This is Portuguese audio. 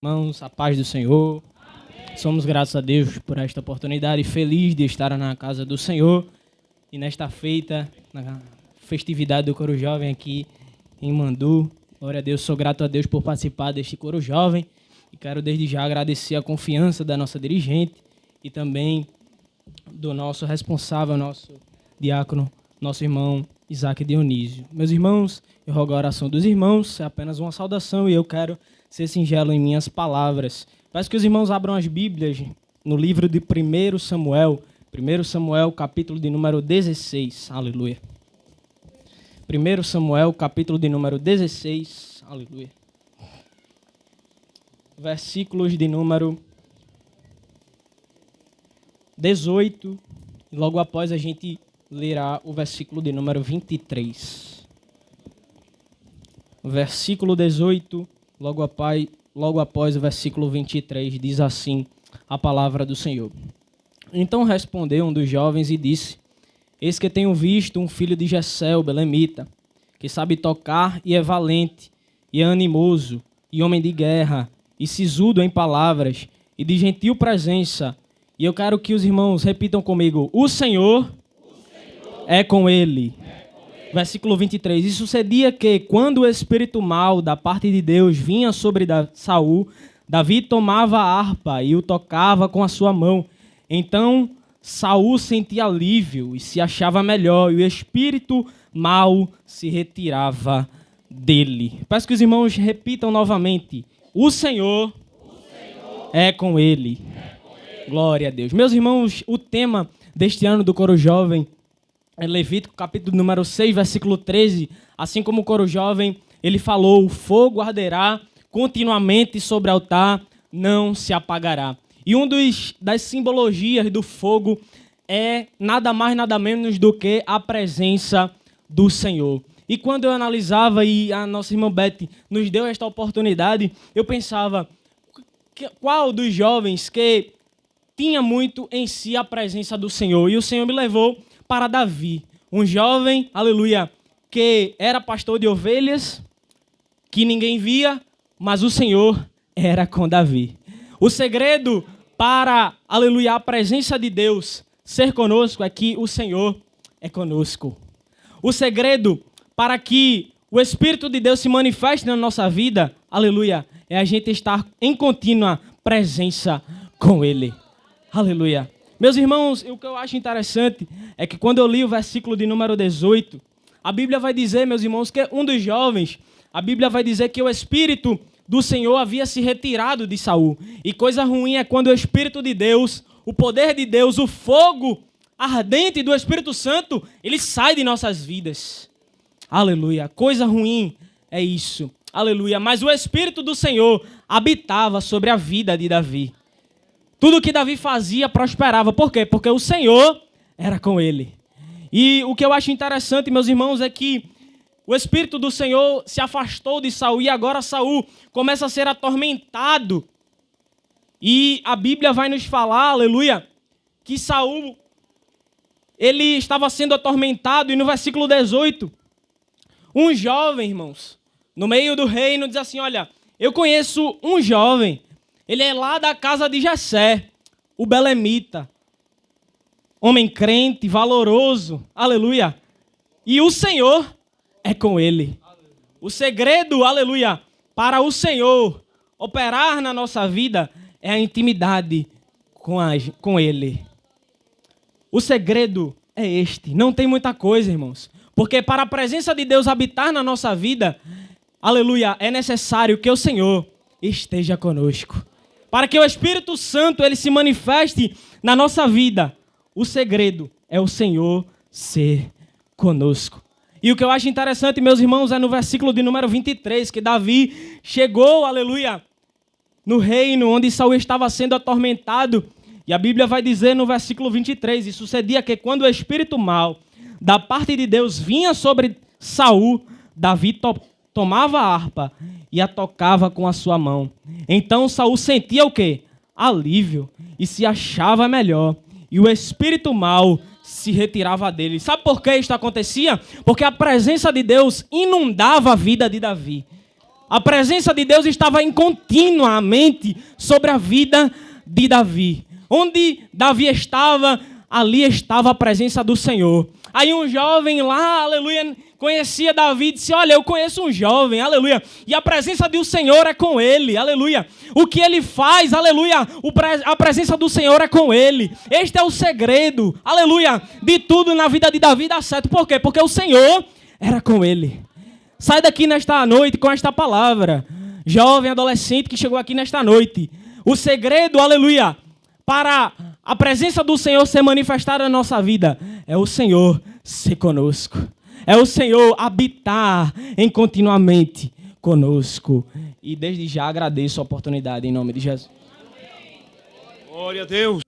Irmãos, a paz do Senhor. Amém. Somos gratos a Deus por esta oportunidade, feliz de estar na casa do Senhor e nesta feita, na festividade do Coro Jovem aqui em Mandu. Glória a Deus, sou grato a Deus por participar deste Coro Jovem e quero desde já agradecer a confiança da nossa dirigente e também do nosso responsável, nosso diácono, nosso irmão Isaac Dionísio. Meus irmãos, eu rogo a oração dos irmãos, é apenas uma saudação e eu quero ser singelo em minhas palavras. Peço que os irmãos abram as Bíblias no livro de 1 Samuel, capítulo de número 16, aleluia. 1 Samuel, capítulo de número 16, aleluia. Versículos de número 18, e logo após a gente lerá o versículo de número 23. Versículo 18, logo após o versículo 23, diz assim a palavra do Senhor. Então respondeu um dos jovens e disse: Eis que tenho visto um filho de Jessé, o belemita, que sabe tocar e é valente, e é animoso, e homem de guerra, e sisudo em palavras, e de gentil presença. E eu quero que os irmãos repitam comigo: O Senhor é com ele. Versículo 23. E sucedia que, quando o espírito mau da parte de Deus vinha sobre Saul, Davi tomava a harpa e o tocava com a sua mão. Então Saul sentia alívio e se achava melhor, e o espírito mau se retirava dele. Peço que os irmãos repitam novamente: O Senhor é com ele. Glória a Deus. Meus irmãos, o tema deste ano do Coro Jovem é Levítico, capítulo número 6, versículo 13. Assim como o Coro Jovem, ele falou: o fogo arderá continuamente sobre o altar, não se apagará. E das simbologias do fogo é nada mais, nada menos do que a presença do Senhor. E quando eu analisava, e a nossa irmã Beth nos deu esta oportunidade, eu pensava, qual dos jovens que tinha muito em si a presença do Senhor? E o Senhor me levou para Davi, um jovem, aleluia, que era pastor de ovelhas, que ninguém via, mas o Senhor era com Davi. O segredo para, aleluia, a presença de Deus ser conosco é que o Senhor é conosco. O segredo para que o Espírito de Deus se manifeste na nossa vida, aleluia, é a gente estar em contínua presença com Ele. Aleluia. Meus irmãos, o que eu acho interessante é que quando eu li o versículo de número 18, a Bíblia vai dizer, meus irmãos, que um dos jovens, a Bíblia vai dizer que o Espírito do Senhor havia se retirado de Saul. E coisa ruim é quando o Espírito de Deus, o poder de Deus, o fogo ardente do Espírito Santo, ele sai de nossas vidas. Aleluia. Coisa ruim é isso. Aleluia. Mas o Espírito do Senhor habitava sobre a vida de Davi. Tudo que Davi fazia prosperava. Por quê? Porque o Senhor era com ele. E o que eu acho interessante, meus irmãos, é que o Espírito do Senhor se afastou de Saul e agora Saul começa a ser atormentado. E a Bíblia vai nos falar, aleluia, que Saul, ele estava sendo atormentado. E no versículo 18, um jovem, irmãos, no meio do reino diz assim: olha, eu conheço um jovem. Ele é lá da casa de Jessé, o belemita. Homem crente, valoroso, aleluia. E o Senhor é com ele. O segredo, aleluia, para o Senhor operar na nossa vida é a intimidade com ele. O segredo é este. Não tem muita coisa, irmãos. Porque para a presença de Deus habitar na nossa vida, aleluia, é necessário que o Senhor esteja conosco. Para que o Espírito Santo ele se manifeste na nossa vida, o segredo é o Senhor ser conosco. E o que eu acho interessante, meus irmãos, é no versículo de número 23, que Davi chegou, aleluia, no reino onde Saul estava sendo atormentado. E a Bíblia vai dizer no versículo 23, e sucedia que quando o espírito mau da parte de Deus vinha sobre Saul, Davi tomava a harpa e a tocava com a sua mão. Então Saul sentia o quê? Alívio e se achava melhor. E o espírito mau se retirava dele. Sabe por que isso acontecia? Porque a presença de Deus inundava a vida de Davi. A presença de Deus estava continuamente sobre a vida de Davi. Onde Davi estava, ali estava a presença do Senhor. Aí um jovem lá, aleluia, conhecia Davi e disse, olha, eu conheço um jovem, aleluia, e a presença do Senhor é com ele, aleluia. O que ele faz, aleluia, a presença do Senhor é com ele. Este é o segredo, aleluia, de tudo na vida de Davi dar certo. Por quê? Porque o Senhor era com ele. Sai daqui nesta noite com esta palavra. Jovem, adolescente que chegou aqui nesta noite. O segredo, aleluia, para a presença do Senhor ser manifestada na nossa vida é o Senhor ser conosco. É o Senhor habitar continuamente conosco. E desde já agradeço a oportunidade em nome de Jesus. Glória a Deus.